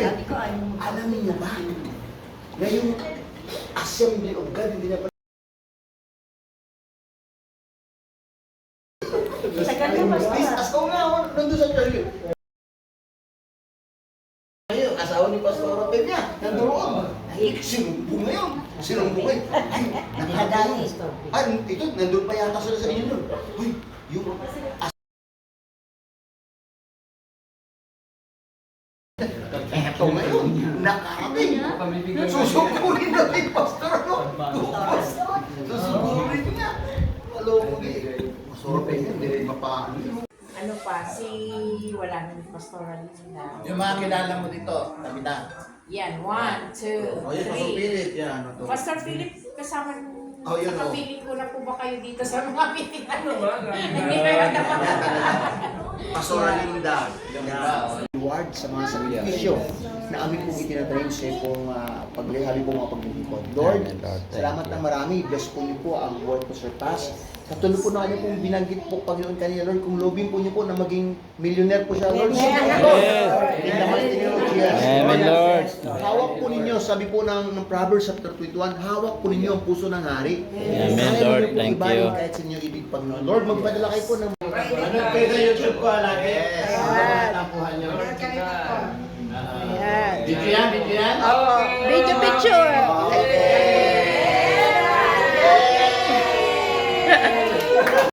Sabi ko, Alam niyo ba? Na yung Assembly of God, hindi niya pa... Tagal na ba? As ko nga, nandun sa church. Ngayon, asawa ni Pastor Rapel niya, nandoon. Ay, sinumbong ngayon. Sinumbong ngayon. Nakadali. Ito, nandun pa yata sila sa inyo nun. Uy, yung... Eto ngayon, nakarating. Susukurin na kay Pastor, no? Susukurin niya. Maloko eh. Pastor Rapel niya, hindi rin mapaano. Ano pa, wala nang pastoral na. Yung mga kilala mo dito, Tabita. Yan, 1, 2, O yun, Pastor 3. Philip, yan. Ano to? Pastor Philip, kasama Oh, yun, oh. nakapiling ko na po ba kayo dito sa mga meeting? Hindi kayo Pastor Linda. Reward sa mga sakripisyo na amin pong itinatrain sa pong paglihali pong mga paglilingkod. Lord, salamat ng marami. Bless po niyo po ang Word to Surpass. Katulad po na niyo pong binanggit po, Panginoon, kanina, Lord, kung lobin po niyo po na maging millionaire po siya, Lord. In the mighty name of Jesus. Amen, Lord. Hawak po ninyo, sabi po ng Proverbs chapter 21, hawak po ninyo ang puso ng hari. Amen, Kaya Lord. ninyo po Thank ibahin you. kahit sa inyo ibig, Panginoon. Lord, magpadala kayo po ng... Ano kayo sa YouTube ko lagi? Yes. Tampuhan nyo. Ayan. Video yan, video yan? Oo. Video picture.